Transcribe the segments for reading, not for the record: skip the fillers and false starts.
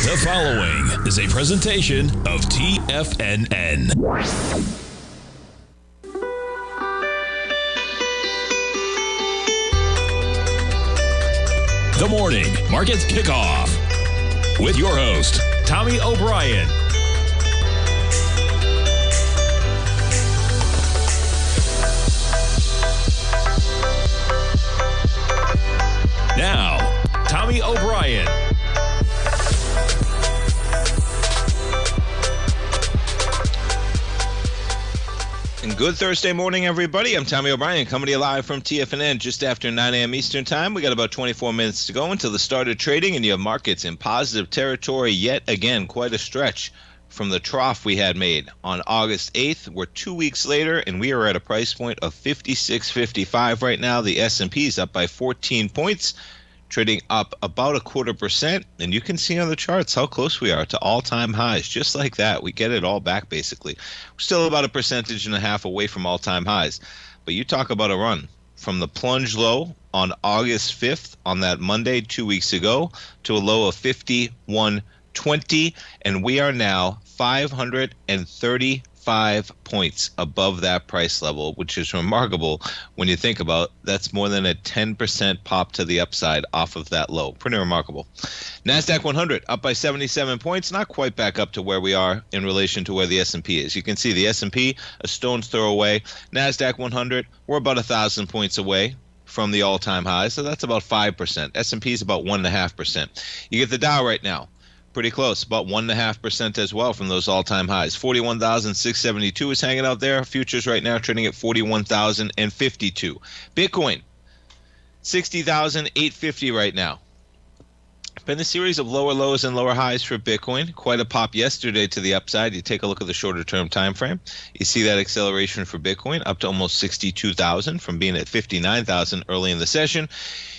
The following is a presentation of TFNN. The Morning Market Kickoff with your host, Tommy O'Brien. Now, Tommy O'Brien. And good Thursday morning, everybody. I'm Tommy O'Brien, coming to you live from TFNN just after 9 a.m. Eastern Time. We got about 24 minutes to go until the start of trading, and you have markets in positive territory yet again. Quite a stretch from the trough we had made on August 8th. We're 2 weeks later, and we are at a price point of 56.55 right now. The S&P is up by 14 points. Trading up about 0.25%, and you can see on the charts how close we are to all-time highs. Just like that, we get it all back basically. We're still about 1.5% away from all-time highs, but you talk about a run from the plunge low on August 5th on that Monday 2 weeks ago to a low of 51.20, and we are now 535 points above that price level, which is remarkable when you think about that's more than a 10% pop to the upside off of that low. Pretty remarkable. NASDAQ 100 up by 77 points, not quite back up to where we are in relation to where the S&P is. You can see the S&P a stone's throw away. NASDAQ 100, we're about 1,000 points away from the all-time high, so that's about 5%. S&P is about 1.5%. You get the Dow right now. Pretty close, about 1.5% as well from those all-time highs. 41,672 is hanging out there. Futures right now trading at 41,052. Bitcoin, 60,850 right now. Been a series of lower lows and lower highs for Bitcoin. Quite a pop yesterday to the upside. You take a look at the shorter-term time frame. You see that acceleration for Bitcoin up to almost 62,000 from being at 59,000 early in the session.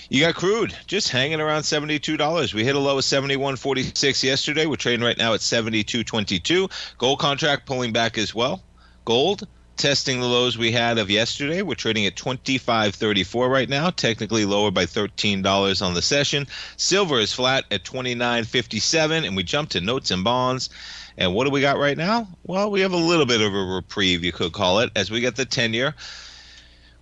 You got crude just hanging around $72. We hit a low of 71.46 yesterday. We're trading right now at 72.22. Gold contract pulling back as well. Gold testing the lows we had of yesterday. We're trading at 25.34 right now, technically lower by $13 on the session. Silver is flat at 29.57, and we jumped to notes and bonds. And what do we got right now? Well, we have a little bit of a reprieve, you could call it, as we get the 10-year.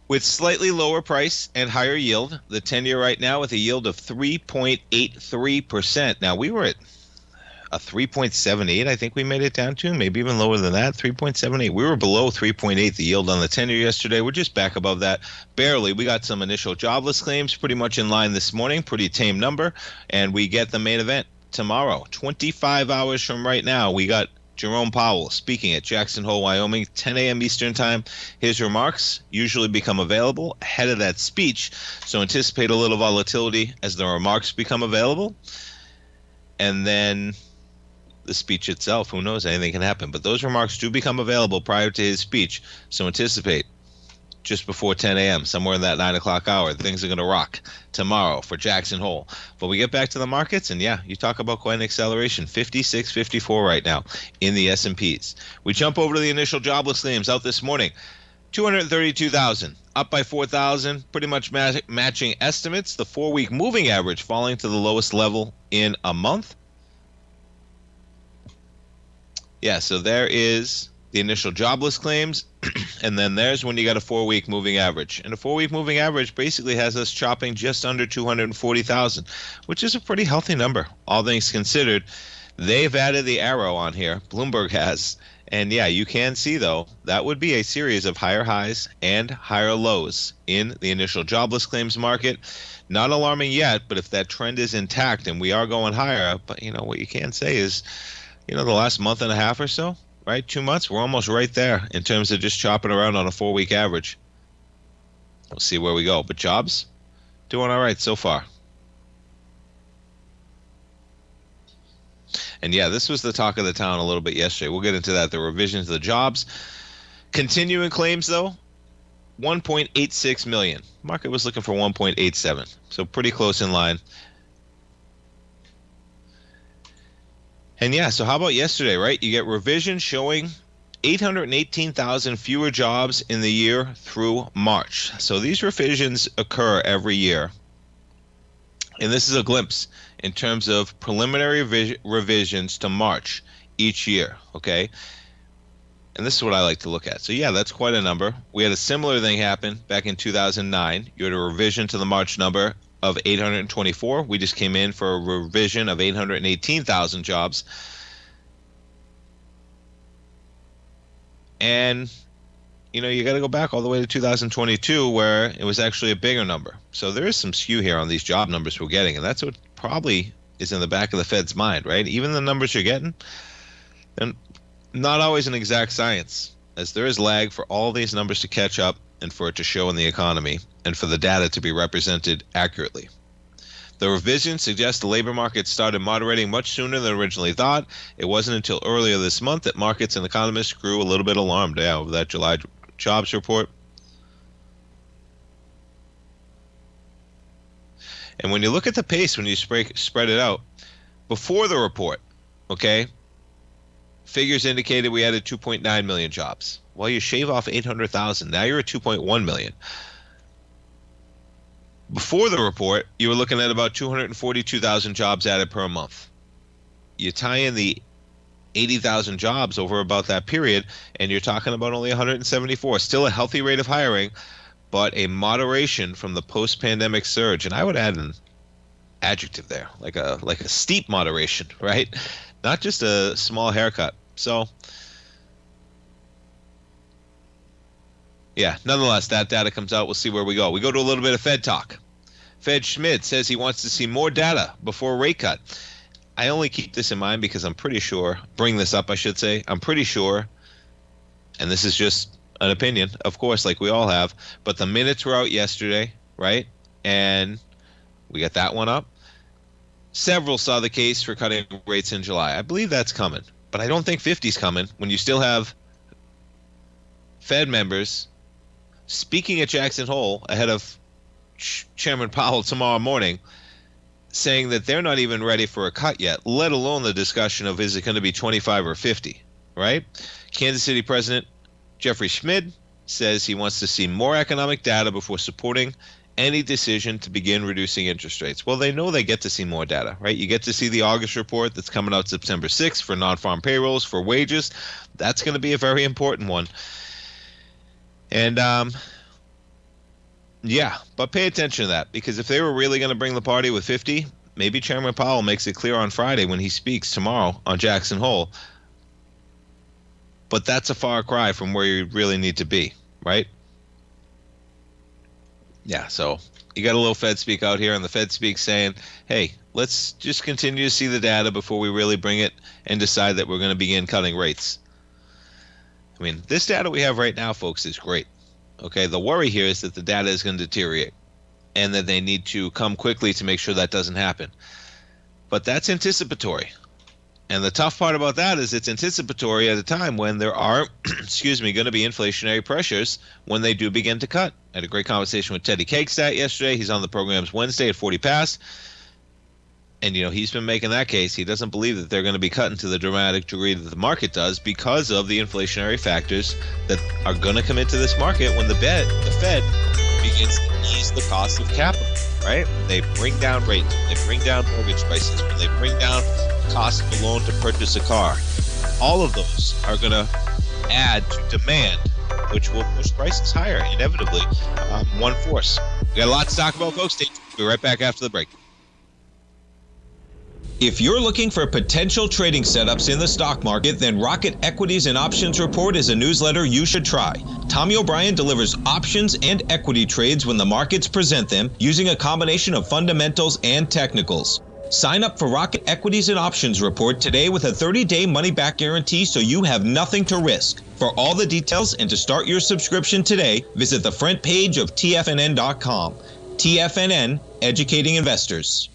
With slightly lower price and higher yield, the 10-year right now with a yield of 3.83%. Now, we were at a 3.78, I think we made it down to, maybe even lower than that, 3.78. We were below 3.8, the yield on the 10-year yesterday. We're just back above that, barely. We got some initial jobless claims pretty much in line this morning, pretty tame number, and we get the main event tomorrow. 25 hours from right now, we got Jerome Powell speaking at Jackson Hole, Wyoming, 10 a.m. Eastern Time. His remarks usually become available ahead of that speech, so anticipate a little volatility as the remarks become available. And then the speech itself, who knows, anything can happen. But those remarks do become available prior to his speech, so anticipate just before 10 a.m., somewhere in that 9 o'clock hour, things are going to rock tomorrow for Jackson Hole. But we get back to the markets, and yeah, you talk about quite an acceleration. 56.54 right now in the S&Ps. We jump over to the initial jobless claims out this morning. 232,000, up by 4,000, pretty much matching estimates. The 4-week moving average falling to the lowest level in a month. Yeah, so there is the initial jobless claims, and then there's when you got a 4-week moving average. And a 4-week moving average basically has us chopping just under 240,000, which is a pretty healthy number, all things considered. They've added the arrow on here, Bloomberg has, and yeah, you can see, though, that would be a series of higher highs and higher lows in the initial jobless claims market. Not alarming yet, but if that trend is intact and we are going higher, but you know, what you can say is, you know, the last month and a half or so, right, 2 months, we're almost right there in terms of just chopping around on a 4-week average. We'll see where we go. But jobs, doing all right so far. And yeah, this was the talk of the town a little bit yesterday. We'll get into that, the revisions of the jobs. Continuing claims, though, 1.86 million. Market was looking for 1.87, so pretty close in line. And yeah, so how about yesterday, right? You get revision showing 818,000 fewer jobs in the year through March. So these revisions occur every year. And this is a glimpse in terms of preliminary revisions to March each year, okay? And this is what I like to look at. So yeah, that's quite a number. We had a similar thing happen back in 2009. You had a revision to the March number of 824. We just came in for a revision of 818,000 jobs. And, you know, you got to go back all the way to 2022 where it was actually a bigger number. So there is some skew here on these job numbers we're getting. And that's what probably is in the back of the Fed's mind, right? Even the numbers you're getting, they're not always an exact science, as there is lag for all these numbers to catch up and for it to show in the economy and for the data to be represented accurately. The revision suggests the labor market started moderating much sooner than originally thought. It wasn't until earlier this month that markets and economists grew a little bit alarmed over that July jobs report. And when you look at the pace, when you spread it out, before the report, okay, figures indicated we added 2.9 million jobs. Well, you shave off 800,000. Now you're at 2.1 million. Before the report, you were looking at about 242,000 jobs added per month. You tie in the 80,000 jobs over about that period, and you're talking about only 174. Still a healthy rate of hiring, but a moderation from the post-pandemic surge. And I would add an adjective there, like a steep moderation, right? Not just a small haircut. So, yeah, nonetheless, that data comes out. We'll see where we go. We go to a little bit of Fed talk. Fed Schmidt says he wants to see more data before a rate cut. I only keep this in mind because I'm pretty sure, bring this up, I should say, I'm pretty sure, and this is just an opinion, of course, like we all have, but the minutes were out yesterday, right? And we got that one up. Several saw the case for cutting rates in July. I believe that's coming, but I don't think 50's coming when you still have Fed members speaking at Jackson Hole ahead of Chairman Powell tomorrow morning, saying that they're not even ready for a cut yet, let alone the discussion of is it going to be 25 or 50, right? Kansas City President Jeffrey Schmidt says he wants to see more economic data before supporting any decision to begin reducing interest rates. Well, they know they get to see more data, right? You get to see the August report that's coming out September 6th for non-farm payrolls, for wages. That's going to be a very important one. And, yeah, but pay attention to that, because if they were really going to bring the party with 50, maybe Chairman Powell makes it clear on Friday when he speaks tomorrow on Jackson Hole. But that's a far cry from where you really need to be, right? Yeah, so you got a little Fed speak out here, and the Fed speak saying, hey, let's just continue to see the data before we really bring it and decide that we're going to begin cutting rates. I mean, this data we have right now, folks, is great. Okay, the worry here is that the data is going to deteriorate and that they need to come quickly to make sure that doesn't happen. But that's anticipatory. And the tough part about that is it's anticipatory at a time when there are, going to be inflationary pressures when they do begin to cut. I had a great conversation with Teddy Kegstadt yesterday. He's on the programs Wednesday at 40 past. And, he's been making that case. He doesn't believe that they're going to be cutting to the dramatic degree that the market does because of the inflationary factors that are going to come into this market when the Fed begins to ease the cost of capital, right? They bring down rates. They bring down mortgage prices. When they bring down the cost of a loan to purchase a car. All of those are going to add to demand, which will push prices higher, inevitably, one force. We got a lot to talk about, folks. Stay tuned. We'll be right back after the break. If you're looking for potential trading setups in the stock market, then Rocket Equities and Options Report is a newsletter you should try. Tommy O'Brien delivers options and equity trades when the markets present them using a combination of fundamentals and technicals. Sign up for Rocket Equities and Options Report today with a 30-day money-back guarantee so you have nothing to risk. For all the details and to start your subscription today, visit the front page of TFNN.com. TFNN, educating investors.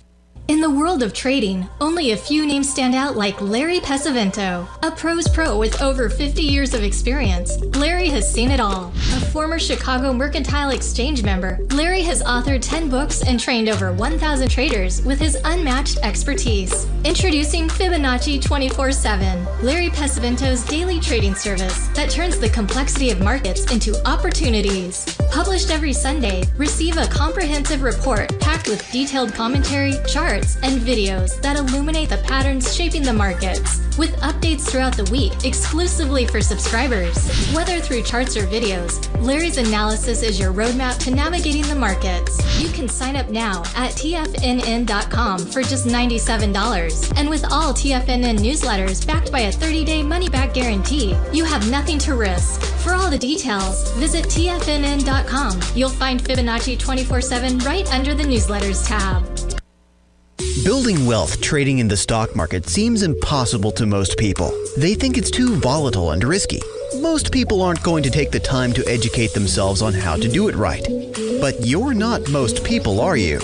In the world of trading, only a few names stand out like Larry Pesavento, a pros pro with over 50 years of experience. Larry has seen it all. A former Chicago Mercantile Exchange member, Larry has authored 10 books and trained over 1,000 traders with his unmatched expertise. Introducing Fibonacci 24/7, Larry Pesavento's daily trading service that turns the complexity of markets into opportunities. Published every Sunday, receive a comprehensive report packed with detailed commentary, charts, and videos that illuminate the patterns shaping the markets, with updates throughout the week exclusively for subscribers. Whether through charts or videos, Larry's analysis is your roadmap to navigating the markets. You can sign up now at TFNN.com for just $97. And with all TFNN newsletters backed by a 30-day money-back guarantee, you have nothing to risk. For all the details, visit TFNN.com. You'll find Fibonacci 24/7 right under the newsletters tab. Building wealth trading in the stock market seems impossible to most people. They think it's too volatile and risky. Most people aren't going to take the time to educate themselves on how to do it right. But you're not most people, are you?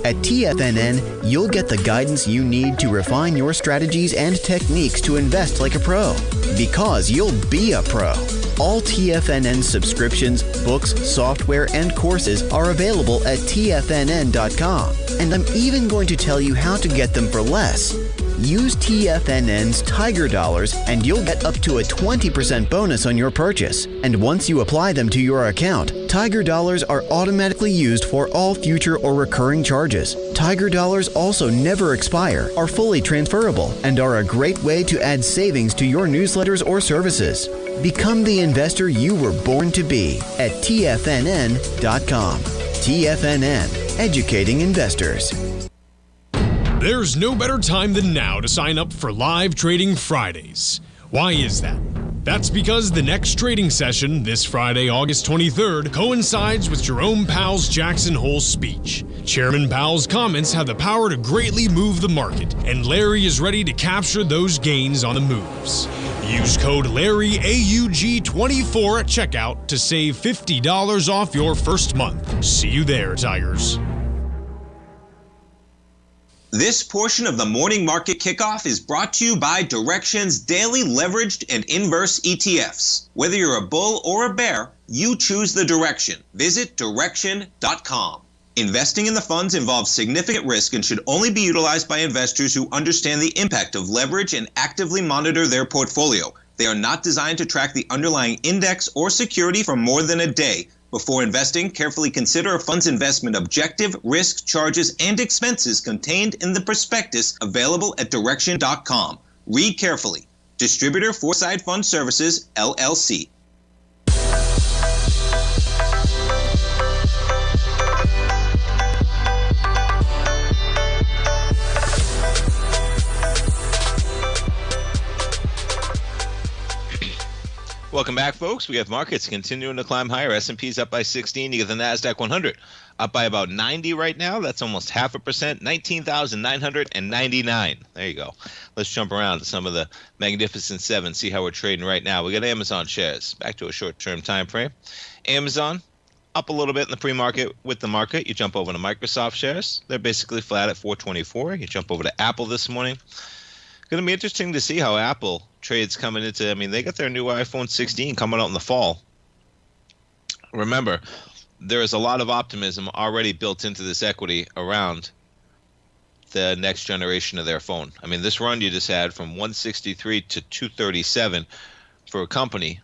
At TFNN, you'll get the guidance you need to refine your strategies and techniques to invest like a pro. Because you'll be a pro. All TFNN subscriptions, books, software, and courses are available at TFNN.com. And I'm even going to tell you how to get them for less. Use TFNN's Tiger Dollars and you'll get up to a 20% bonus on your purchase. And once you apply them to your account, Tiger Dollars are automatically used for all future or recurring charges. Tiger Dollars also never expire, are fully transferable, and are a great way to add savings to your newsletters or services. Become the investor you were born to be at TFNN.com. TFNN, educating investors. There's no better time than now to sign up for Live Trading Fridays. Why is that? That's because the next trading session, this Friday, August 23rd, coincides with Jerome Powell's Jackson Hole speech. Chairman Powell's comments have the power to greatly move the market, and Larry is ready to capture those gains on the moves. Use code LarryAUG24 at checkout to save $50 off your first month. See you there, Tigers. This portion of the Morning Market Kickoff is brought to you by Direxion's daily leveraged and inverse ETFs. Whether you're a bull or a bear, you choose the direction. Visit Direxion.com. Investing in the funds involves significant risk and should only be utilized by investors who understand the impact of leverage and actively monitor their portfolio. They are not designed to track the underlying index or security for more than a day. Before investing, carefully consider a fund's investment objective, risk, charges, and expenses contained in the prospectus available at Direxion.com. Read carefully. Distributor Foreside Fund Services, LLC. Welcome back, folks. We have markets continuing to climb higher. S&P's up by 16. You get the NASDAQ 100 up by about 90 right now. That's almost 0.5%, 19,999. There you go. Let's jump around to some of the Magnificent Seven, see how we're trading right now. We got Amazon shares back to a short-term time frame. Amazon up a little bit in the pre-market with the market. You jump over to Microsoft shares. They're basically flat at 424. You jump over to Apple this morning. Going to be interesting to see how Apple trades coming into, I mean, they got their new iPhone 16 coming out in the fall. Remember, there is a lot of optimism already built into this equity around the next generation of their phone. I mean, this run you just had from 163 to 237 for a company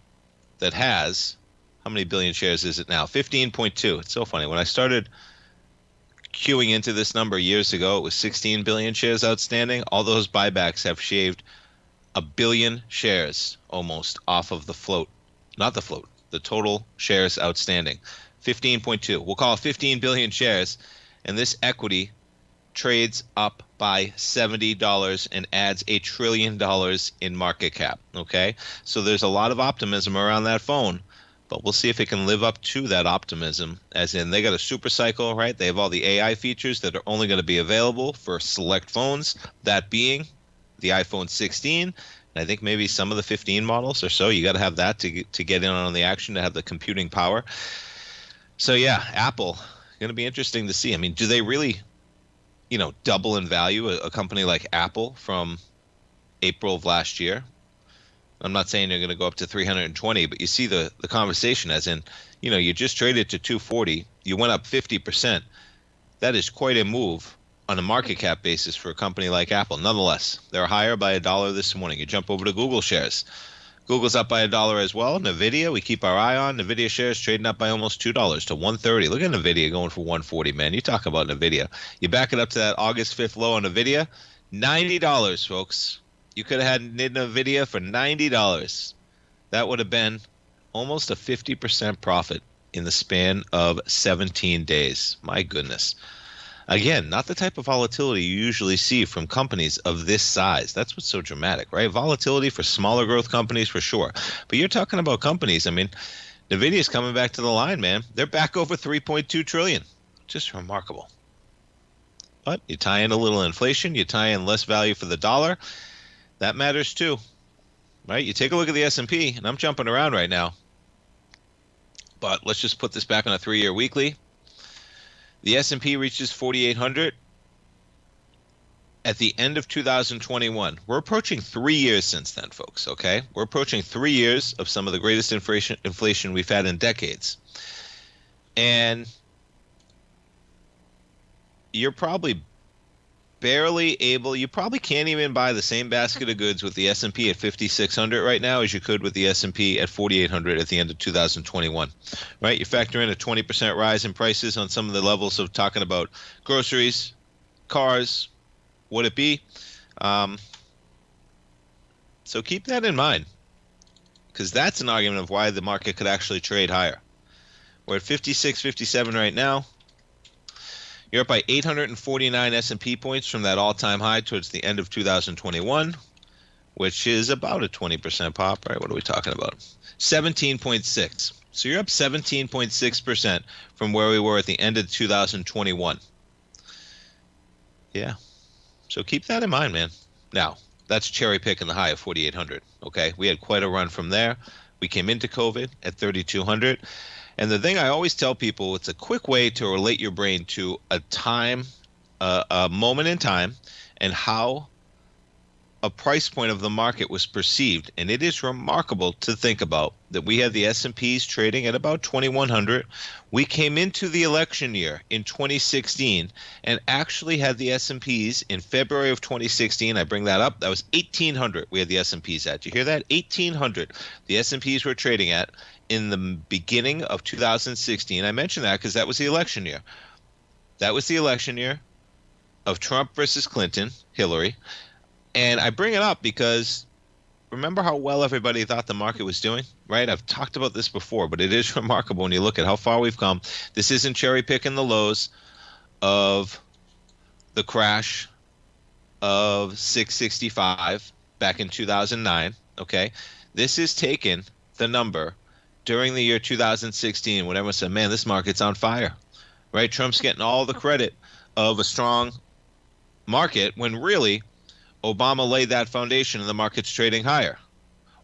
that has, how many billion shares is it now? 15.2. It's so funny. When I started queuing into this number years ago, it was 16 billion shares outstanding. All those buybacks have shaved 1 billion shares almost off of the float. Not the float, the total shares outstanding. 15.2. We'll call it 15 billion shares. And this equity trades up by $70 and adds $1 trillion in market cap. Okay? So there's a lot of optimism around that phone. But we'll see if it can live up to that optimism, as in they got a super cycle, right? They have all the AI features that are only going to be available for select phones, that being the iPhone 16, and I think maybe some of the 15 models or so. You got to have that to get in on the action, to have the computing power. So, yeah, Apple, going to be interesting to see. I mean, do they really, double in value a company like Apple from April of last year? I'm not saying they're going to go up to 320, but you see the conversation as in, you just traded to 240. You went up 50%. That is quite a move on a market cap basis for a company like Apple. Nonetheless, they're higher by $1 this morning. You jump over to Google shares. Google's up by $1 as well. NVIDIA, we keep our eye on. NVIDIA shares trading up by almost $2 to $130. Look at NVIDIA going for $140, man. You talk about NVIDIA. You back it up to that August 5th low on NVIDIA, $90, folks. You could have had NVIDIA for $90. That would have been almost a 50% profit in the span of 17 days. My goodness. Again, not the type of volatility you usually see from companies of this size. That's what's so dramatic, right? Volatility for smaller growth companies for sure. But you're talking about companies. I mean, NVIDIA's coming back to the line, man. They're back over $3.2 trillion. Just remarkable. But you tie in a little inflation, you tie in less value for the dollar. That matters too, right? You take a look at the S&P, and I'm jumping around right now. But let's just put this back on a 3-year weekly. The S&P reaches 4,800 at the end of 2021. We're approaching 3 years since then, folks, okay? We're approaching 3 years of some of the greatest inflation we've had in decades. And you're probably barely able, you probably can't even buy the same basket of goods with the S&P at 5,600 right now as you could with the S&P at 4,800 at the end of 2021, right? You factor in a 20% rise in prices on some of the levels of talking about groceries, cars, would it be? So keep that in mind, because that's an argument of why the market could actually trade higher. We're at 56, 57 right now. You're up by 849 S&P points from that all-time high towards the end of 2021, which is about a 20% pop, right? What are we talking about? 17.6. So you're up 17.6% from where we were at the end of 2021. Yeah. So keep that in mind, man. Now, that's cherry picking the high of 4,800, okay? We had quite a run from there. We came into COVID at 3,200. And the thing I always tell people, it's a quick way to relate your brain to a time, a moment in time, and how a price point of the market was perceived. And it is remarkable to think about that we had the S&Ps trading at about 2,100. We came into the election year in 2016 and actually had the S&Ps in February of 2016. I bring that up. That was 1,800 we had the S&Ps at. You hear that? 1,800 the S&Ps were trading at in the beginning of 2016. I mentioned that because that was the election year. That was the election year of Trump versus Clinton, Hillary. And I bring it up because remember how well everybody thought the market was doing, right? I've talked about this before, but it is remarkable when you look at how far we've come. This isn't cherry picking the lows of the crash of 665 back in 2009, okay? This is taking the number during the year 2016 when everyone said, man, this market's on fire, right? Trump's getting all the credit of a strong market when really Obama laid that foundation and the market's trading higher.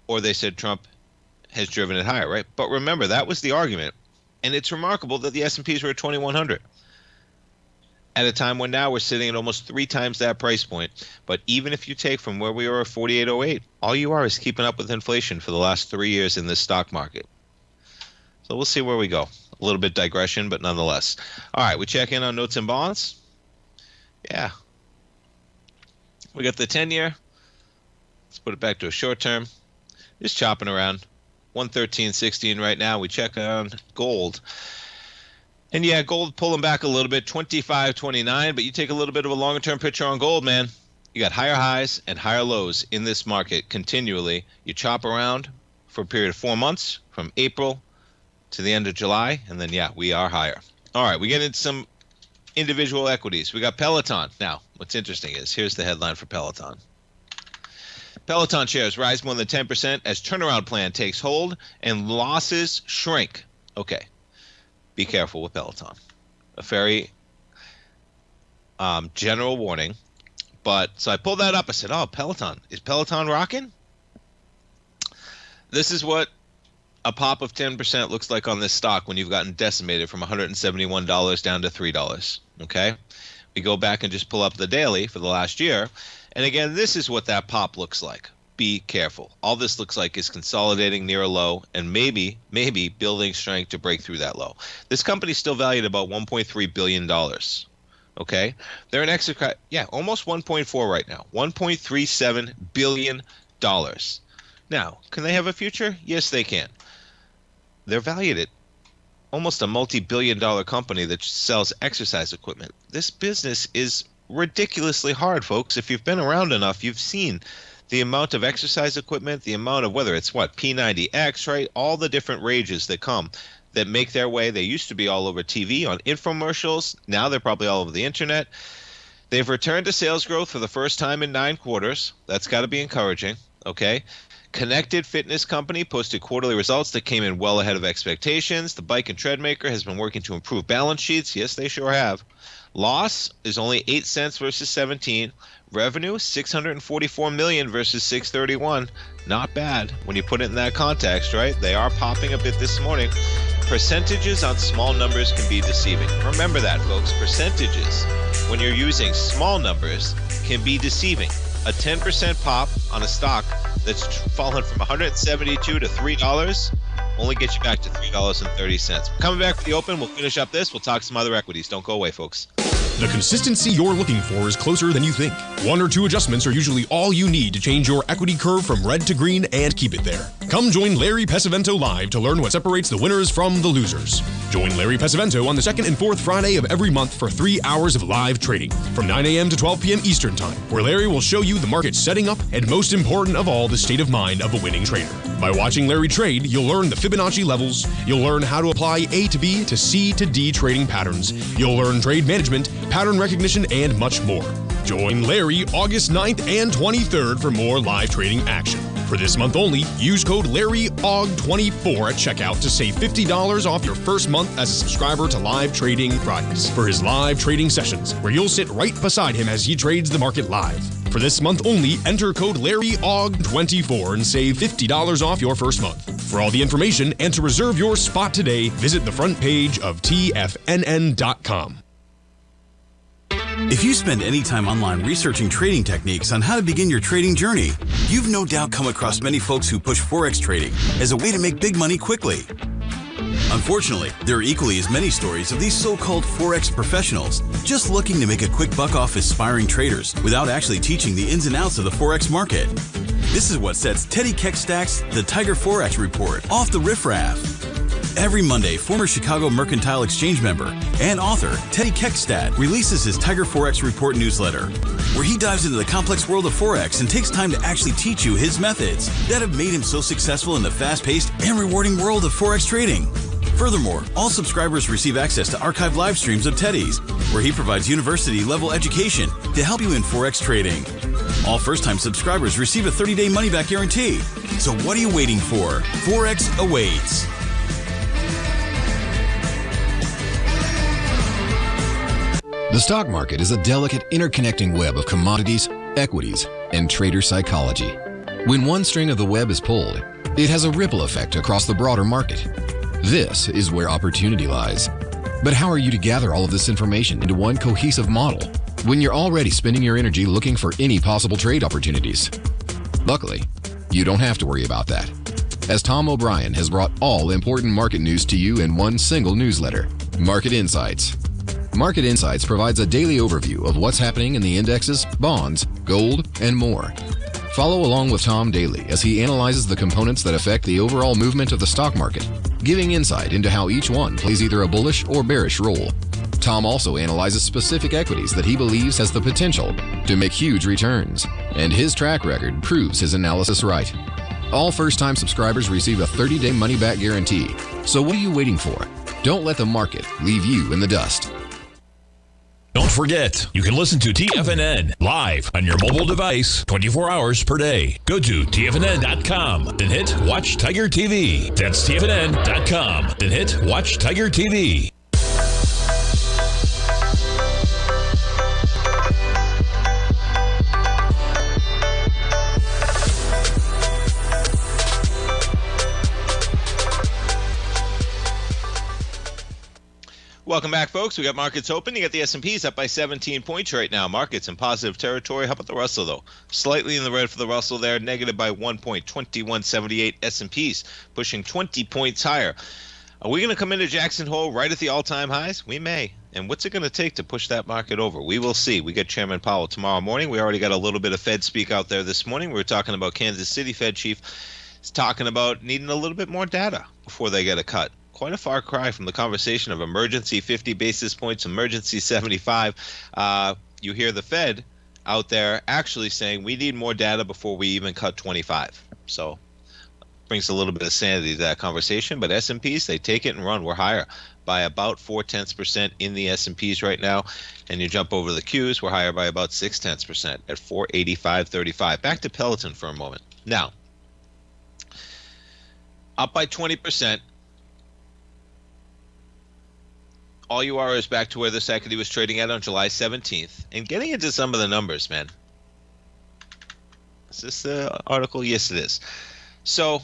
Or they said Trump has driven it higher, right? But remember, that was the argument. And it's remarkable that the S&Ps were at 2,100 at a time when now we're sitting at almost 3 times that price point. But even if you take from where we were at 4,808, all you are is keeping up with inflation for the last 3 years in this stock market. So we'll see where we go. A little bit digression, but nonetheless. All right, we check in on notes and bonds. Yeah. We got the 10-year. Let's put it back to a short term. Just chopping around. 113.16 right now. We check on gold. And yeah, gold pulling back a little bit, 25.29. But you take a little bit of a longer-term picture on gold, man. You got higher highs and higher lows in this market continually. You chop around for a period of 4 months, from April to the end of July. And then, yeah, we are higher. All right, we get into some individual equities. We got Peloton. Now, what's interesting is, here's the headline for Peloton. Peloton shares rise more than 10% as turnaround plan takes hold and losses shrink. Okay, be careful with Peloton. A very general warning. But so I pulled that up. I said, oh, Peloton. Is Peloton rocking? This is what a pop of 10% looks like on this stock when you've gotten decimated from $171 down to $3. Okay, we go back and just pull up the daily for the last year, and again, this is what that pop looks like. Be careful. All this looks like is consolidating near a low and maybe building strength to break through that low. This company's still valued about $1.3 billion. Okay, they're an extra, yeah, almost 1.4 right now, $1.37 billion. Now, can they have a future? Yes, they can. They're valued at almost a multi-billion-dollar company that sells exercise equipment. This business is ridiculously hard, folks. If you've been around enough, you've seen the amount of exercise equipment, the amount of whether it's P90X, right? All the different ranges that come that make their way. They used to be all over TV on infomercials. Now they're probably all over the internet. They've returned to sales growth for the first time in 9 quarters. That's got to be encouraging, okay? Connected Fitness Company posted quarterly results that came in well ahead of expectations. The bike and tread maker has been working to improve balance sheets. Yes, they sure have. Loss is only 8 cents versus 17. Revenue, $644 million versus $631. Not bad when you put it in that context, right? They are popping a bit this morning. Percentages on small numbers can be deceiving. Remember that, folks. Percentages, when you're using small numbers, can be deceiving. A 10% pop on a stock that's fallen from $172 to $3 only gets you back to $3.30. Coming back for the open, we'll finish up this. We'll talk some other equities. Don't go away, folks. The consistency you're looking for is closer than you think. 1 or 2 adjustments are usually all you need to change your equity curve from red to green and keep it there. Come join Larry Pesavento live to learn what separates the winners from the losers. Join Larry Pesavento on the 2nd and 4th Friday of every month for 3 hours of live trading from 9 a.m. to 12 p.m. Eastern Time, where Larry will show you the market setting up and, most important of all, the state of mind of a winning trader. By watching Larry trade, you'll learn the Fibonacci levels, you'll learn how to apply A to B to C to D trading patterns, you'll learn trade management, pattern recognition, and much more. Join Larry August 9th and 23rd for more live trading action. For this month only, use code LarryAug24 at checkout to save $50 off your first month as a subscriber to Live Trading Fridays for his live trading sessions, where you'll sit right beside him as he trades the market live. For this month only, enter code LarryAug24 and save $50 off your first month. For all the information and to reserve your spot today, visit the front page of TFNN.com. If you spend any time online researching trading techniques on how to begin your trading journey, you've no doubt come across many folks who push Forex trading as a way to make big money quickly. Unfortunately, there are equally as many stories of these so-called Forex professionals just looking to make a quick buck off aspiring traders without actually teaching the ins and outs of the Forex market. This is what sets Teddy Keckstack's The Tiger Forex Report off the riffraff. Every Monday, former Chicago Mercantile Exchange member and author Teddy Keckstack releases his Tiger Forex Report newsletter, where he dives into the complex world of Forex and takes time to actually teach you his methods that have made him so successful in the fast-paced and rewarding world of Forex trading. Furthermore, all subscribers receive access to archived live streams of Teddy's, where he provides university-level education to help you in Forex trading. All first-time subscribers receive a 30-day money-back guarantee. So what are you waiting for? Forex awaits. The stock market is a delicate, interconnecting web of commodities, equities, and trader psychology. When one string of the web is pulled, it has a ripple effect across the broader market. This is where opportunity lies. But how are you to gather all of this information into one cohesive model when you're already spending your energy looking for any possible trade opportunities? Luckily, you don't have to worry about that, as Tom O'Brien has brought all important market news to you in one single newsletter, Market Insights. Market Insights provides a daily overview of what's happening in the indexes, bonds, gold, and more. Follow along with Tom daily as he analyzes the components that affect the overall movement of the stock market, giving insight into how each one plays either a bullish or bearish role. Tom also analyzes specific equities that he believes has the potential to make huge returns, and his track record proves his analysis right. All first-time subscribers receive a 30-day money-back guarantee. So what are you waiting for? Don't let the market leave you in the dust. Don't forget, you can listen to TFNN live on your mobile device 24 hours per day. Go to TFNN.com, then hit Watch Tiger TV. That's TFNN.com, then hit Watch Tiger TV. Welcome back, folks. We got markets open. You got the S&Ps up by 17 points right now. Markets in positive territory. How about the Russell, though? Slightly in the red for the Russell there. Negative by 1 point, 2178. S&Ps pushing 20 points higher. Are we going to come into Jackson Hole right at the all-time highs? We may. And what's it going to take to push that market over? We will see. We get Chairman Powell tomorrow morning. We already got a little bit of Fed speak out there this morning. We were talking about Kansas City Fed chief is talking about needing a little bit more data before they get a cut. Quite a far cry from the conversation of emergency 50 basis points, emergency 75. You hear the Fed out there actually saying we need more data before we even cut 25. So brings a little bit of sanity to that conversation. But S&Ps, they take it and run. We're higher by about 0.4% in the S&Ps right now. And you jump over the Qs, we're higher by about 0.6% at 485.35. Back to Peloton for a moment. Now, up by 20%. All you are is back to where this equity was trading at on July 17th. And getting into some of the numbers, man. Is this the article? Yes, it is. So,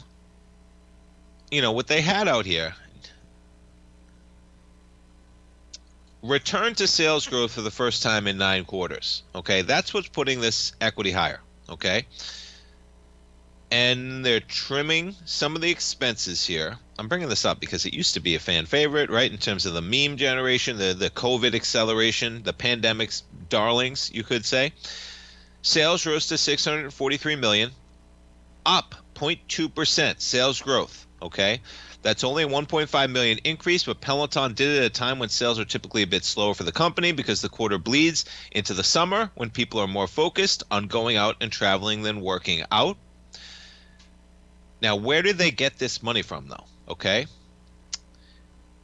what they had out here, return to sales growth for the first time in 9 quarters. Okay, that's what's putting this equity higher. Okay. And they're trimming some of the expenses here. I'm bringing this up because it used to be a fan favorite, right, in terms of the meme generation, the COVID acceleration, the pandemic's darlings, you could say. Sales rose to $643 million, up 0.2% sales growth, okay? That's only a 1.5 million increase, but Peloton did it at a time when sales are typically a bit slower for the company because the quarter bleeds into the summer when people are more focused on going out and traveling than working out. Now, where did they get this money from, though? Okay.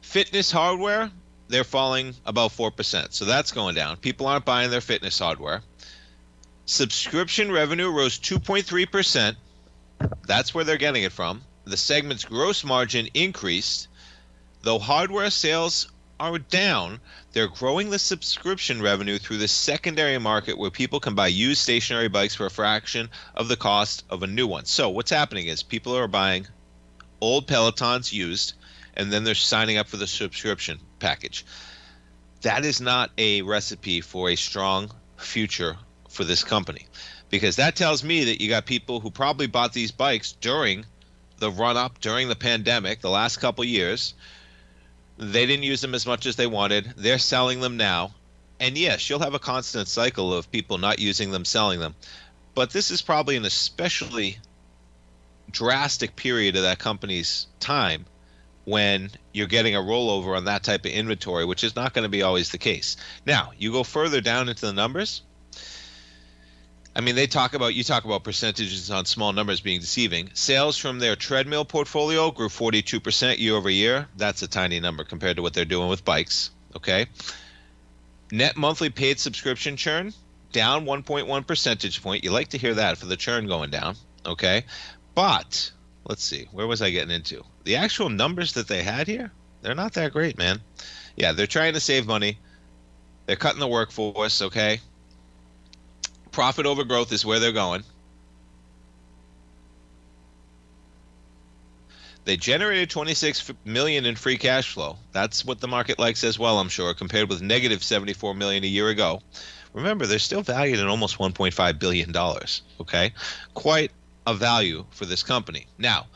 Fitness hardware, they're falling about 4%. So that's going down. People aren't buying their fitness hardware. Subscription revenue rose 2.3%. That's where they're getting it from. The segment's gross margin increased. Though hardware sales are down, they're growing the subscription revenue through the secondary market where people can buy used stationary bikes for a fraction of the cost of a new one. So what's happening is people are buying old Pelotons used, and then they're signing up for the subscription package. That is not a recipe for a strong future for this company, because that tells me that you got people who probably bought these bikes during the run-up, during the pandemic, the last couple years. They didn't use them as much as they wanted. They're selling them now. And yes, you'll have a constant cycle of people not using them, selling them. But this is probably an especially drastic period of that company's time when you're getting a rollover on that type of inventory, which is not going to be always the case. Now, you go further down into the numbers. I mean, you talk about percentages on small numbers being deceiving. Sales from their treadmill portfolio grew 42% year over year. That's a tiny number compared to what they're doing with bikes. Okay. Net monthly paid subscription churn down 1.1 percentage point. You like to hear that for the churn going down. Okay. But let's see, where was I getting into? The actual numbers that they had here, they're not that great, man. Yeah, they're trying to save money. They're cutting the workforce. Okay. Profit over growth is where they're going. They generated $26 million in free cash flow. That's what the market likes as well, I'm sure, compared with negative $74 million a year ago. Remember, they're still valued at almost $1.5 billion. Okay, quite a value for this company. Now,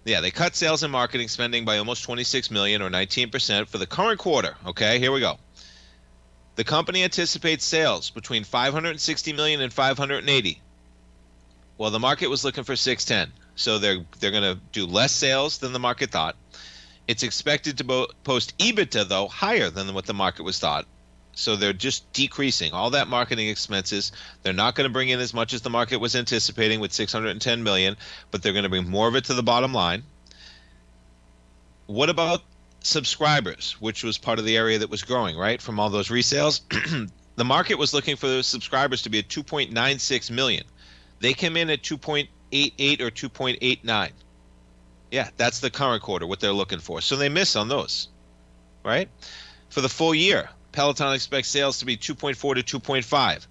yeah, they cut sales and marketing spending by almost $26 million or 19% for the current quarter. Okay, here we go. The company anticipates sales between $560 million and $580. Well, the market was looking for $610, so they're going to do less sales than the market thought. It's expected to post EBITDA, though, higher than what the market was thought. So they're just decreasing all that marketing expenses. They're not going to bring in as much as the market was anticipating with $610 million, but they're going to bring more of it to the bottom line. What about subscribers, which was part of the area that was growing, right, from all those resales? The market was looking for those subscribers to be at 2.96 million. They came in at 2.88 or 2.89. Yeah, that's the current quarter, what they're looking for. So they miss on those, right? For the full year, Peloton expects sales to be 2.4 to 2.5.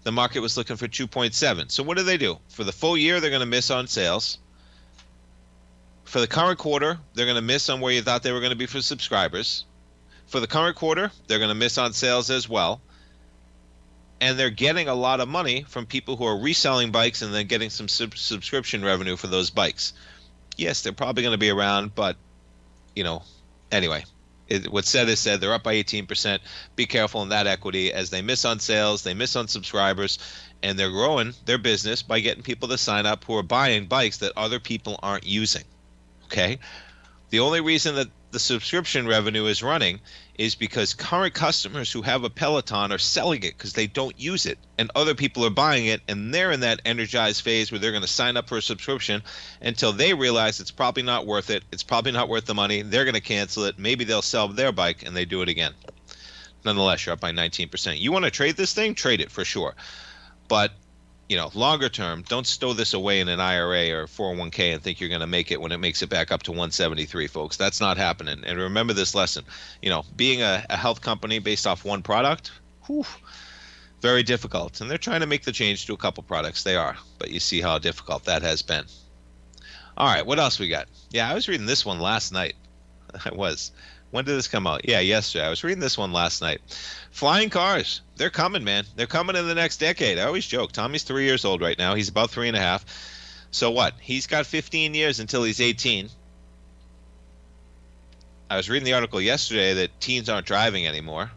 The market was looking for 2.7. So what do? For the full year, they're going to miss on sales. For the current quarter, they're going to miss on where you thought they were going to be for subscribers. For the current quarter, they're going to miss on sales as well. And they're getting a lot of money from people who are reselling bikes and then getting some subscription revenue for those bikes. Yes, they're probably going to be around, but anyway, what's said is said. They're up by 18%. Be careful in that equity as they miss on sales, they miss on subscribers, and they're growing their business by getting people to sign up who are buying bikes that other people aren't using. Okay? The only reason that the subscription revenue is running is because current customers who have a Peloton are selling it because they don't use it, and other people are buying it, and they're in that energized phase where they're going to sign up for a subscription until they realize it's probably not worth it. It's probably not worth the money. They're going to cancel it. Maybe they'll sell their bike and they do it again. Nonetheless, you're up by 19%. You want to trade this thing? Trade it for sure. But longer term, don't stow this away in an IRA or 401k and think you're going to make it when it makes it back up to 173, folks. That's not happening. And remember this lesson. Being a health company based off one product, very difficult. And they're trying to make the change to a couple products. They are. But you see how difficult that has been. All right, what else we got? Yeah, I was reading this one last night. I was. When did this come out? Yeah, yesterday. I was reading this one last night. Flying cars. They're coming, man. They're coming in the next decade. I always joke. Tommy's 3 years old right now. He's about 3.5. So what? He's got 15 years until he's 18. I was reading the article yesterday that teens aren't driving anymore.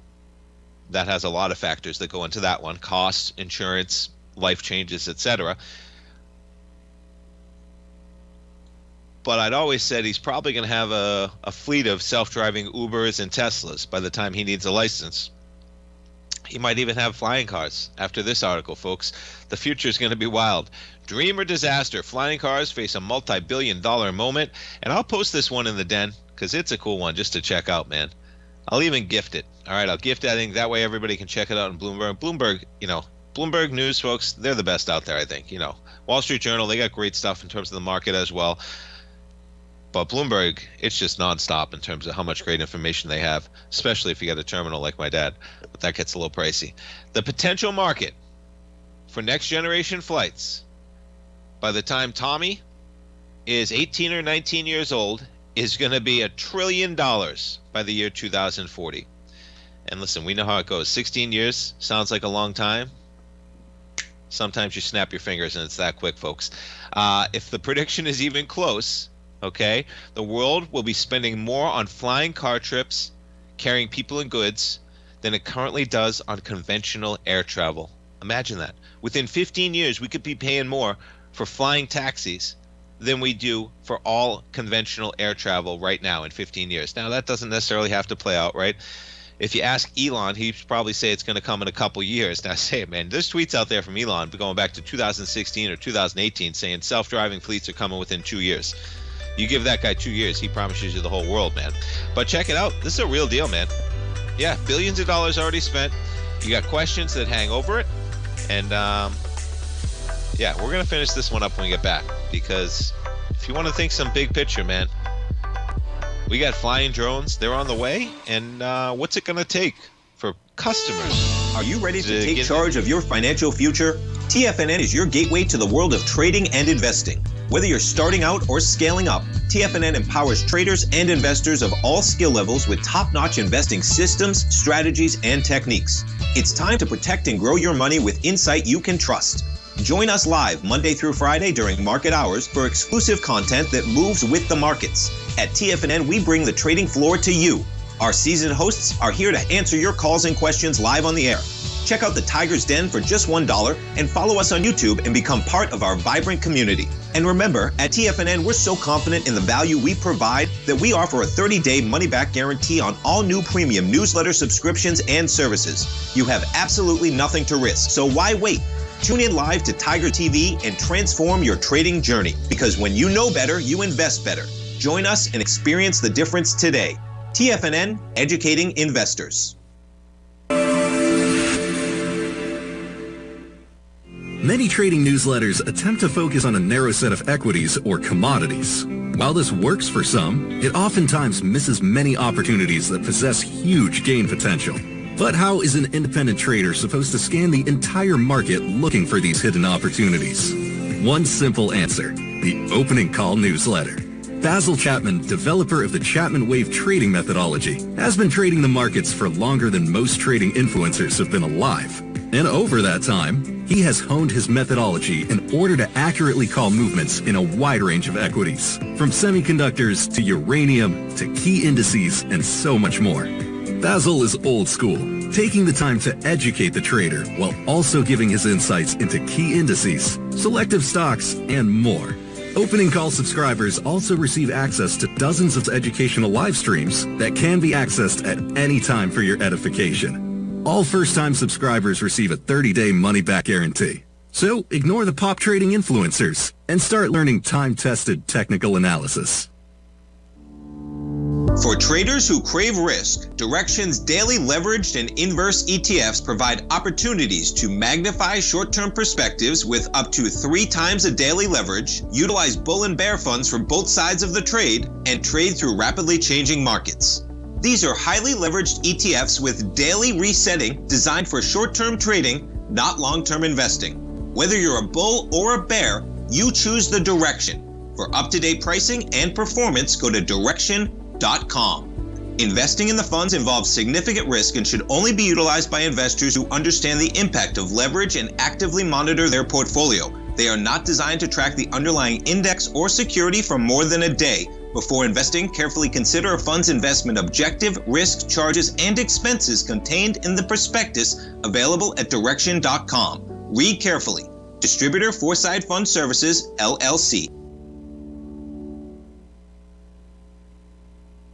That has a lot of factors that go into that one. Costs, insurance, life changes, etc. But I'd always said he's probably going to have a fleet of self-driving Ubers and Teslas by the time he needs a license. He might even have flying cars after this article, folks. The future is going to be wild. Dream or disaster, flying cars face a multi-billion-dollar moment. And I'll post this one in the den because it's a cool one just to check out, man. I'll even gift it. All right, I'll gift it. I think that way everybody can check it out in Bloomberg. Bloomberg News, folks, they're the best out there, I think. Wall Street Journal, they got great stuff in terms of the market as well. But Bloomberg, it's just nonstop in terms of how much great information they have, especially if you got a terminal like my dad. But that gets a little pricey. The potential market for next generation flights by the time Tommy is 18 or 19 years old is going to be $1 trillion by the year 2040. And listen, we know how it goes. 16 years sounds like a long time. Sometimes you snap your fingers and it's that quick, folks. If the prediction is even close, okay, the world will be spending more on flying car trips, carrying people and goods, than it currently does on conventional air travel. Imagine that. Within 15 years, we could be paying more for flying taxis than we do for all conventional air travel right now in 15 years. Now, that doesn't necessarily have to play out, right? If you ask Elon, he'd probably say it's going to come in a couple years. Now, say it, man. There's tweets out there from Elon going back to 2016 or 2018 saying self-driving fleets are coming within 2 years. You give that guy 2 years, he promises you the whole world, man. But check it out. This is a real deal, man. Yeah, billions of dollars already spent. You got questions that hang over it. And, yeah, we're going to finish this one up when we get back. Because if you want to think some big picture, man, we got flying drones. They're on the way. And what's it going to take for customers? Are you ready to take charge of your financial future? TFNN is your gateway to the world of trading and investing. Whether you're starting out or scaling up, TFNN empowers traders and investors of all skill levels with top-notch investing systems, strategies, and techniques. It's time to protect and grow your money with insight you can trust. Join us live Monday through Friday during market hours for exclusive content that moves with the markets. At TFNN, we bring the trading floor to you. Our seasoned hosts are here to answer your calls and questions live on the air. Check out the Tiger's Den for just $1 and follow us on YouTube and become part of our vibrant community. And remember, at TFNN, we're so confident in the value we provide that we offer a 30-day money-back guarantee on all new premium newsletter subscriptions and services. You have absolutely nothing to risk, so why wait? Tune in live to Tiger TV and transform your trading journey. Because when you know better, you invest better. Join us and experience the difference today. TFNN, educating investors. Many trading newsletters attempt to focus on a narrow set of equities or commodities. While this works for some, it oftentimes misses many opportunities that possess huge gain potential. But how is an independent trader supposed to scan the entire market looking for these hidden opportunities? One simple answer: the opening call newsletter. Basil Chapman, developer of the Chapman Wave trading methodology, has been trading the markets for longer than most trading influencers have been alive. And over that time, He has honed his methodology in order to accurately call movements in a wide range of equities, from semiconductors to uranium to key indices and so much more. Basil is old school, taking the time to educate the trader while also giving his insights into key indices, selective stocks, and more. Opening Call subscribers also receive access to dozens of educational live streams that can be accessed at any time for your edification. All first-time subscribers receive a 30-day money-back guarantee. So ignore the pop trading influencers and start learning time-tested technical analysis. For traders who crave risk, Direxion's daily leveraged and inverse ETFs provide opportunities to magnify short-term perspectives with up to 3 times a daily leverage, utilize bull and bear funds from both sides of the trade, and trade through rapidly changing markets. These are highly leveraged ETFs with daily resetting designed for short-term trading, not long-term investing. Whether you're a bull or a bear, you choose the Direxion. For up-to-date pricing and performance, go to Direxion.com. Investing in the funds involves significant risk and should only be utilized by investors who understand the impact of leverage and actively monitor their portfolio. They are not designed to track the underlying index or security for more than a day. Before investing, carefully consider a fund's investment objective, risk, charges, and expenses contained in the prospectus available at Direxion.com. Read carefully. Distributor Foreside Fund Services, LLC.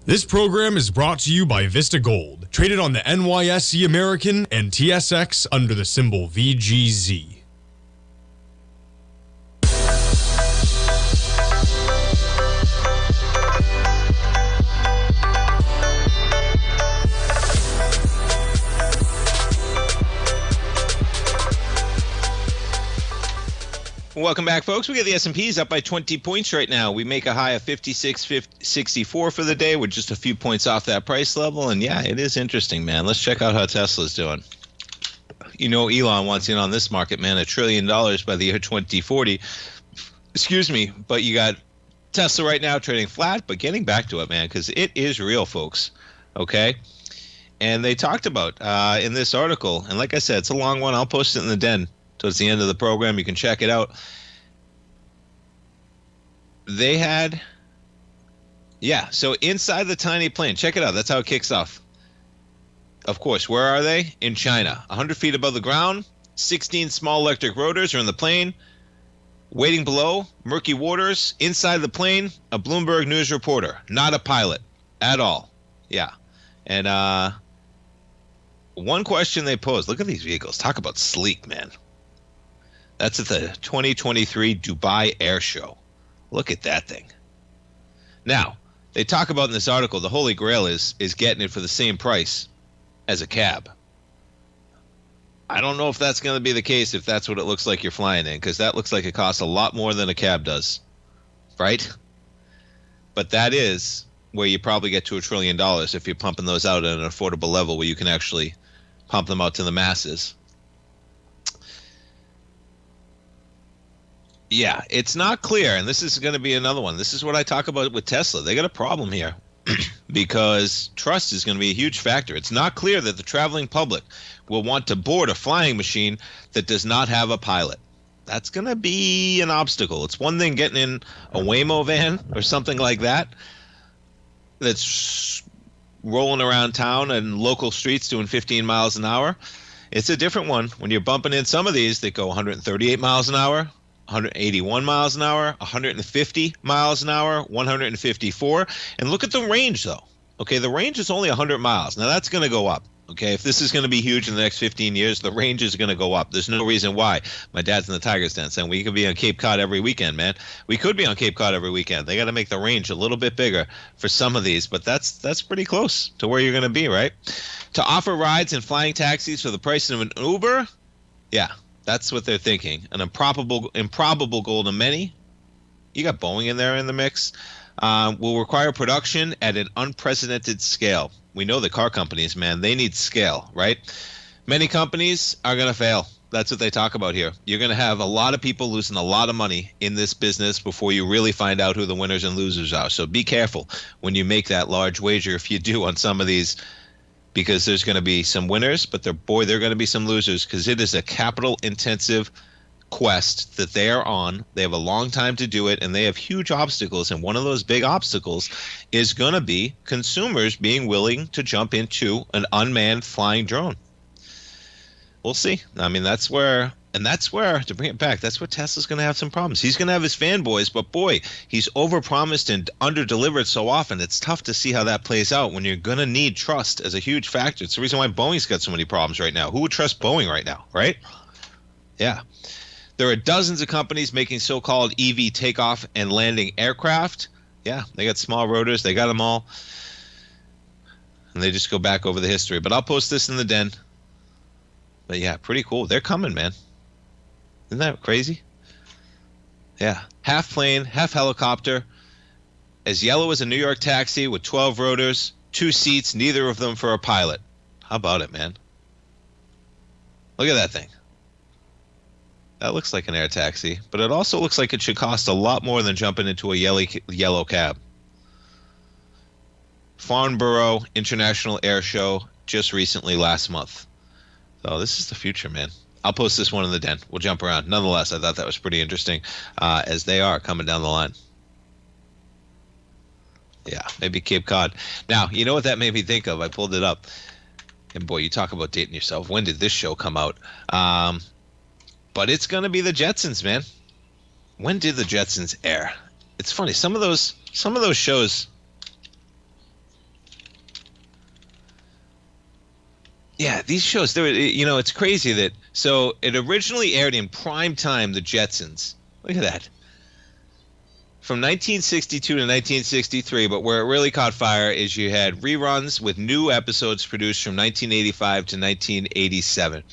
This program is brought to you by Vista Gold, traded on the NYSE American and TSX under the symbol VGZ. Welcome back, folks. We got the S&Ps up by 20 points right now. We make a high of 56.64 for the day. We're just a few points off that price level. And yeah, it is interesting, man. Let's check out how Tesla's doing. You know, Elon wants in on this market, man, $1 trillion by the year 2040. Excuse me. But you got Tesla right now trading flat, but getting back to it, man, because it is real, folks. Okay? And they talked about in this article, and like I said, it's a long one. I'll post it in the den towards the end of the program. You can check it out. They had, so inside the tiny plane, check it out. That's how it kicks off. Of course, where are they? In China. 100 feet above the ground, 16 small electric rotors are in the plane. Waiting below, murky waters. Inside the plane, a Bloomberg News reporter. Not a pilot at all. Yeah. And one question they posed, look at these vehicles. Talk about sleek, man. That's at the 2023 Dubai Air Show. Look at that thing. Now, they talk about in this article, the Holy Grail is getting it for the same price as a cab. I don't know if that's going to be the case if that's what it looks like you're flying in, because that looks like it costs a lot more than a cab does, right? But that is where you probably get to $1 trillion if you're pumping those out at an affordable level where you can actually pump them out to the masses. Yeah, it's not clear, and this is going to be another one. This is what I talk about with Tesla. They got a problem here because trust is going to be a huge factor. It's not clear that the traveling public will want to board a flying machine that does not have a pilot. That's going to be an obstacle. It's one thing getting in a Waymo van or something like that that's rolling around town and local streets doing 15 miles an hour. It's a different one when you're bumping in some of these that go 138 miles an hour, 181 miles an hour, 150 miles an hour, 154. And look at the range, though. Okay, the range is only 100 miles. Now, that's going to go up. Okay, if this is going to be huge in the next 15 years, the range is going to go up. There's no reason why. My dad's in the Tigers Den saying we could be on Cape Cod every weekend, man. We could be on Cape Cod every weekend. They got to make the range a little bit bigger for some of these, but that's pretty close to where you're going to be, right? To offer rides and flying taxis for the price of an Uber, yeah. That's what they're thinking. An improbable goal to many. You got Boeing in there in the mix. Will require production at an unprecedented scale. We know the car companies, man, they need scale, right? Many companies are going to fail. That's what they talk about here. You're going to have a lot of people losing a lot of money in this business before you really find out who the winners and losers are. So be careful when you make that large wager, if you do, on some of these because there's going to be some winners, but there are going to be some losers, because it is a capital-intensive quest that they are on. They have a long time to do it, and they have huge obstacles, and one of those big obstacles is going to be consumers being willing to jump into an unmanned flying drone. We'll see. I mean, that's where, to bring it back, that's where Tesla's going to have some problems. He's going to have his fanboys, but boy, he's overpromised and underdelivered so often. It's tough to see how that plays out when you're going to need trust as a huge factor. It's the reason why Boeing's got so many problems right now. Who would trust Boeing right now, right? Yeah. There are dozens of companies making so-called EV takeoff and landing aircraft. Yeah, they got small rotors. They got them all. And they just go back over the history. But I'll post this in the den. But yeah, pretty cool. They're coming, man. Isn't that crazy? Yeah. Half plane, half helicopter. As yellow as a New York taxi with 12 rotors, 2 seats, neither of them for a pilot. How about it, man? Look at that thing. That looks like an air taxi, but it also looks like it should cost a lot more than jumping into a yellow cab. Farnborough International Air Show just recently last month. So this is the future, man. I'll post this one in the den. We'll jump around. Nonetheless, I thought that was pretty interesting, as they are coming down the line. Yeah, maybe Cape Cod. Now, you know what that made me think of? I pulled it up. And boy, you talk about dating yourself. When did this show come out? But it's going to be the Jetsons, man. When did the Jetsons air? It's funny. Some of those shows. Yeah, these shows, it's crazy that, so it originally aired in prime time, the Jetsons. Look at that. From 1962 to 1963, but where it really caught fire is you had reruns with new episodes produced from 1985 to 1987.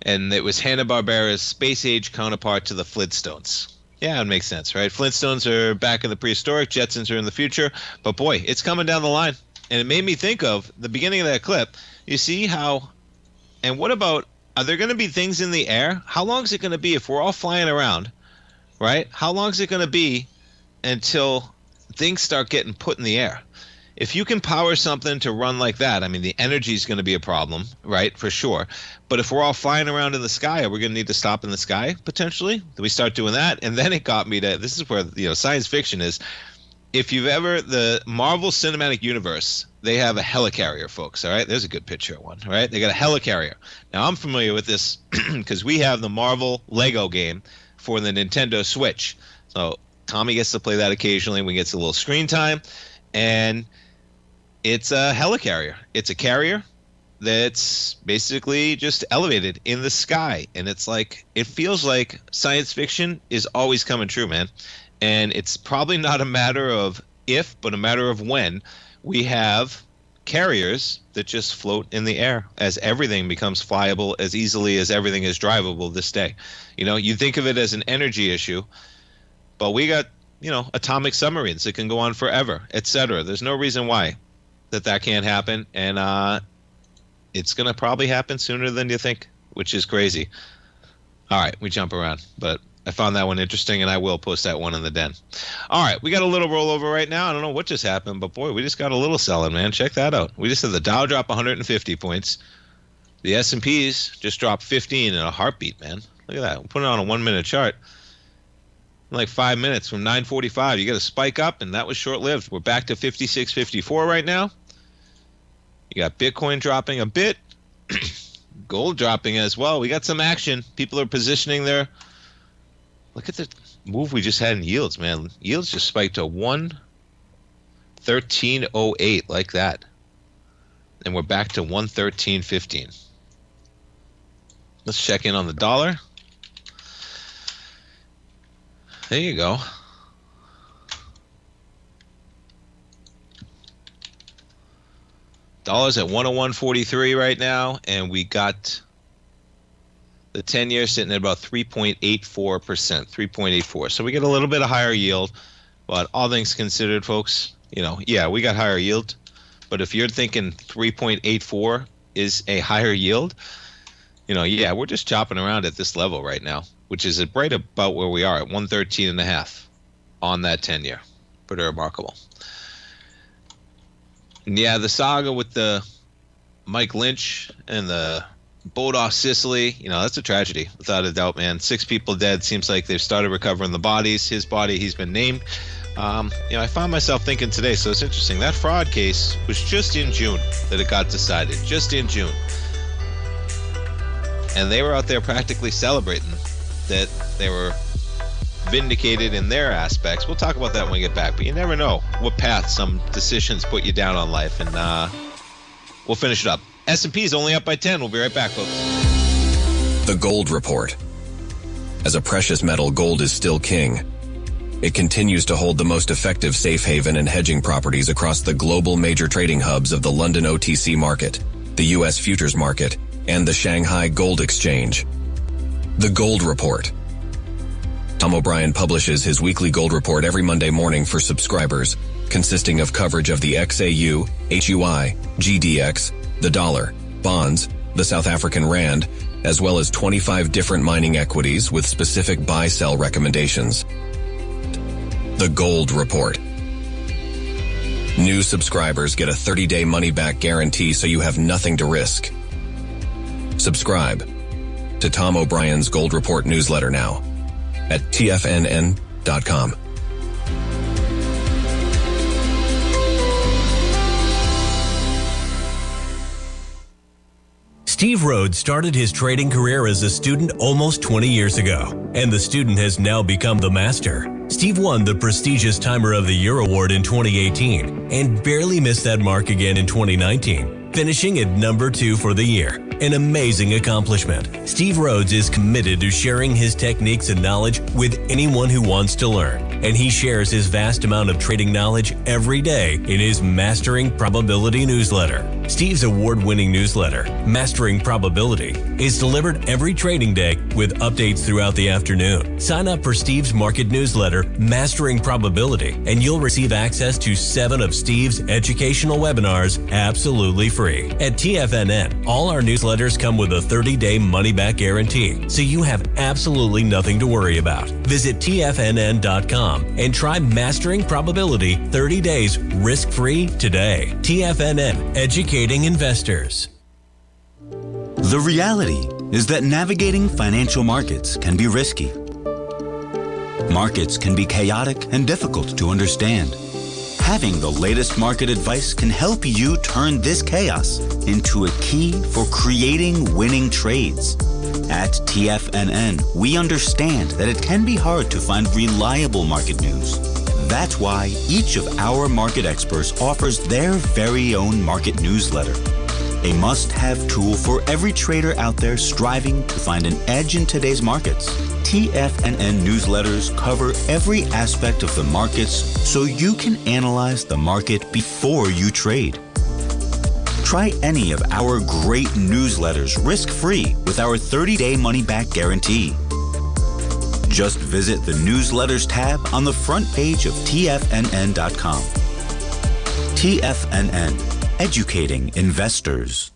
And it was Hanna-Barbera's space age counterpart to the Flintstones. Yeah, it makes sense, right? Flintstones are back in the prehistoric, Jetsons are in the future. But boy, it's coming down the line. And it made me think of the beginning of that clip. You see how, and what about, are there going to be things in the air? How long is it going to be if we're all flying around, right? How long is it going to be until things start getting put in the air? If you can power something to run like that, I mean, the energy is going to be a problem, right, for sure. But if we're all flying around in the sky, are we going to need to stop in the sky, potentially? Do we start doing that? And then it got me to, this is where, science fiction is. If you've ever, the Marvel Cinematic Universe, they have a helicarrier, folks, all right? There's a good picture of one, all right? They got a helicarrier. Now, I'm familiar with this because we have the Marvel Lego game for the Nintendo Switch. So Tommy gets to play that occasionally. We get a little screen time. And it's a helicarrier. It's a carrier that's basically just elevated in the sky. And it's like, it feels like science fiction is always coming true, man. And it's probably not a matter of if, but a matter of when we have carriers that just float in the air as everything becomes flyable as easily as everything is drivable this day. You think of it as an energy issue, but we got, atomic submarines that can go on forever, etc. There's no reason why that can't happen. And it's going to probably happen sooner than you think, which is crazy. All right, we jump around, but I found that one interesting, and I will post that one in the den. All right, we got a little rollover right now. I don't know what just happened, but boy, we just got a little selling, man. Check that out. We just had the Dow drop 150 points. The S&Ps just dropped 15 in a heartbeat, man. Look at that. We'll put it on a 1-minute chart. In like 5 minutes from 9:45, you got a spike up, and that was short-lived. We're back to 56.54 right now. You got Bitcoin dropping a bit. Gold dropping as well. We got some action. People are positioning their... Look at the move we just had in yields, man. Yields just spiked to 113.08 like that. And we're back to 113.15. Let's check in on the dollar. There you go. Dollar's at 101.43 right now, and we got the 10-year sitting at about 3.84%, 3.84. So we get a little bit of higher yield, but all things considered, folks, yeah, we got higher yield. But if you're thinking 3.84 is a higher yield, yeah, we're just chopping around at this level right now, which is right about where we are at 113.5 on that 10-year. Pretty remarkable. Yeah, the saga with the Mike Lynch and the boat off Sicily, that's a tragedy, without a doubt, man. 6 people dead. Seems like they've started recovering the bodies. His body, he's been named. I found myself thinking today, so it's interesting. That fraud case was just in June that it got decided, just in June. And they were out there practically celebrating that they were vindicated in their aspects. We'll talk about that when we get back, but you never know what path some decisions put you down on life, and we'll finish it up. S&P is only up by 10. We'll be right back, folks. The Gold Report. As a precious metal, gold is still king. It continues to hold the most effective safe haven and hedging properties across the global major trading hubs of the London OTC market, the U.S. futures market, and the Shanghai Gold Exchange. The Gold Report. Tom O'Brien publishes his weekly gold report every Monday morning for subscribers, consisting of coverage of the XAU, HUI, GDX, the dollar, bonds, the South African rand, as well as 25 different mining equities with specific buy-sell recommendations. The Gold Report. New subscribers get a 30-day money-back guarantee, so you have nothing to risk. Subscribe to Tom O'Brien's Gold Report newsletter now at TFNN.com. Steve Rhodes started his trading career as a student almost 20 years ago, and the student has now become the master. Steve won the prestigious Timer of the Year award in 2018 and barely missed that mark again in 2019, finishing at number 2 for the year. An amazing accomplishment. Steve Rhodes is committed to sharing his techniques and knowledge with anyone who wants to learn, and he shares his vast amount of trading knowledge every day in his Mastering Probability newsletter. Steve's award-winning newsletter, Mastering Probability, is delivered every trading day with updates throughout the afternoon. Sign up for Steve's market newsletter, Mastering Probability, and you'll receive access to 7 of Steve's educational webinars absolutely free. At TFNN, all our newsletters come with a 30-day money-back guarantee, so you have absolutely nothing to worry about. Visit TFNN.com and try Mastering Probability 30 days risk-free today. TFNN, educating investors. The reality is that navigating financial markets can be risky. Markets can be chaotic and difficult to understand. Having the latest market advice can help you turn this chaos into a key for creating winning trades. At TFNN, we understand that it can be hard to find reliable market news. That's why each of our market experts offers their very own market newsletter, a must-have tool for every trader out there striving to find an edge in today's markets. TFNN newsletters cover every aspect of the markets so you can analyze the market before you trade. Try any of our great newsletters risk-free with our 30-day money-back guarantee. Just visit the Newsletters tab on the front page of TFNN.com. TFNN, educating investors.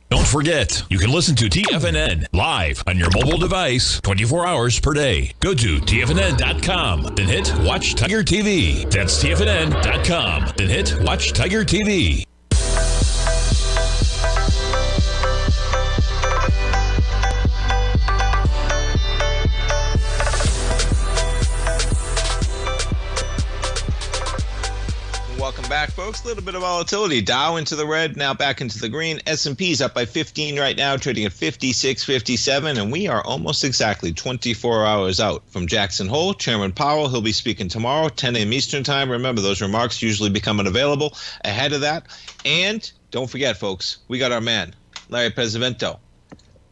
Don't forget, you can listen to TFNN live on your mobile device 24 hours per day. Go to TFNN.com, then hit Watch Tiger TV. That's TFNN.com, then hit Watch Tiger TV. Welcome back, folks. A little bit of volatility. Dow into the red, now back into the green. S&P's up by 15 right now, trading at 56.57, and we are almost exactly 24 hours out from Jackson Hole. Chairman Powell, he'll be speaking tomorrow, 10 a.m. Eastern time. Remember, those remarks usually become unavailable ahead of that. And don't forget, folks, we got our man, Larry Pesavento.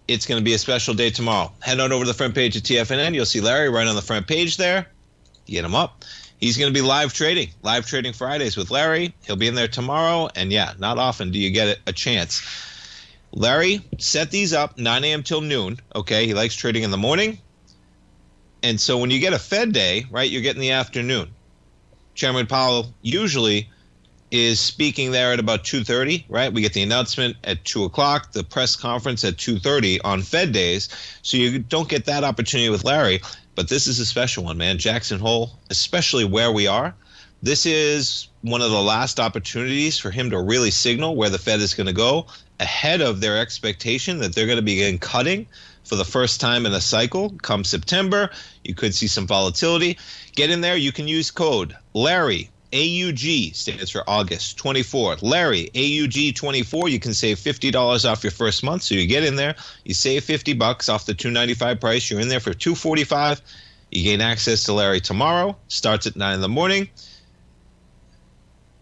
It's going to be a special day tomorrow. Head on over to the front page of TFNN. You'll see Larry right on the front page there. Get him up. He's going to be live trading Fridays with Larry. He'll be in there tomorrow. And yeah, not often do you get a chance. Larry set these up 9 a.m. till noon. Okay, he likes trading in the morning. And so when you get a Fed day, right, you're getting the afternoon. Chairman Powell usually is speaking there at about 2:30, right? We get the announcement at 2 o'clock, the press conference at 2:30 on Fed days. So you don't get that opportunity with Larry. But this is a special one, man. Jackson Hole, especially where we are, This is one of the last opportunities for him to really signal where the Fed is going to go ahead of their expectation that they're going to begin cutting for the first time in a cycle come September. You could see some volatility. Get in there. You can use code Larry, AUG, stands for August 24th. Larry, AUG 24. You can save $50 off your first month. So you get in there, you save $50 off the $295 price. You're in there for $245. You gain access to Larry tomorrow. Starts at 9 in the morning.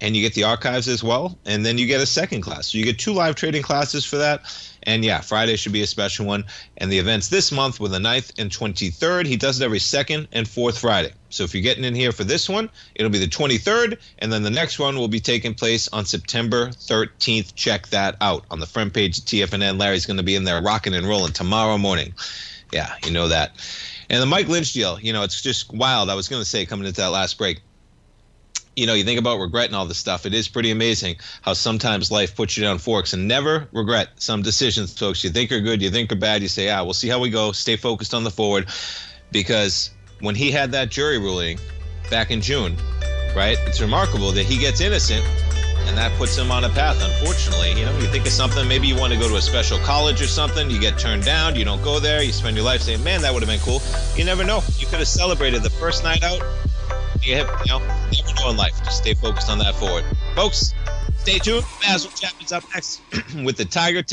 And you get the archives as well. And then you get a second class. So you get 2 live trading classes for that. And yeah, Friday should be a special one. And the events this month were the 9th and 23rd. He does it every 2nd and 4th Friday. So if you're getting in here for this one, it'll be the 23rd. And then the next one will be taking place on September 13th. Check that out on the front page of TFNN. Larry's going to be in there rocking and rolling tomorrow morning. Yeah, you know that. And the Mike Lynch deal, it's just wild. I was going to say coming into that last break, you think about regret and all this stuff. It is pretty amazing how sometimes life puts you down forks, and never regret some decisions, folks. You think are good, you think are bad. You say, we'll see how we go. Stay focused on the forward. Because when he had that jury ruling back in June, right, it's remarkable that he gets innocent, and that puts him on a path, unfortunately. You think of something, maybe you want to go to a special college or something, you get turned down, you don't go there, you spend your life saying, man, that would have been cool. You never know. You could have celebrated the first night out. You never know in life. Just stay focused on that forward. Folks, stay tuned. Basil Chapman's up next with the Tiger Tech.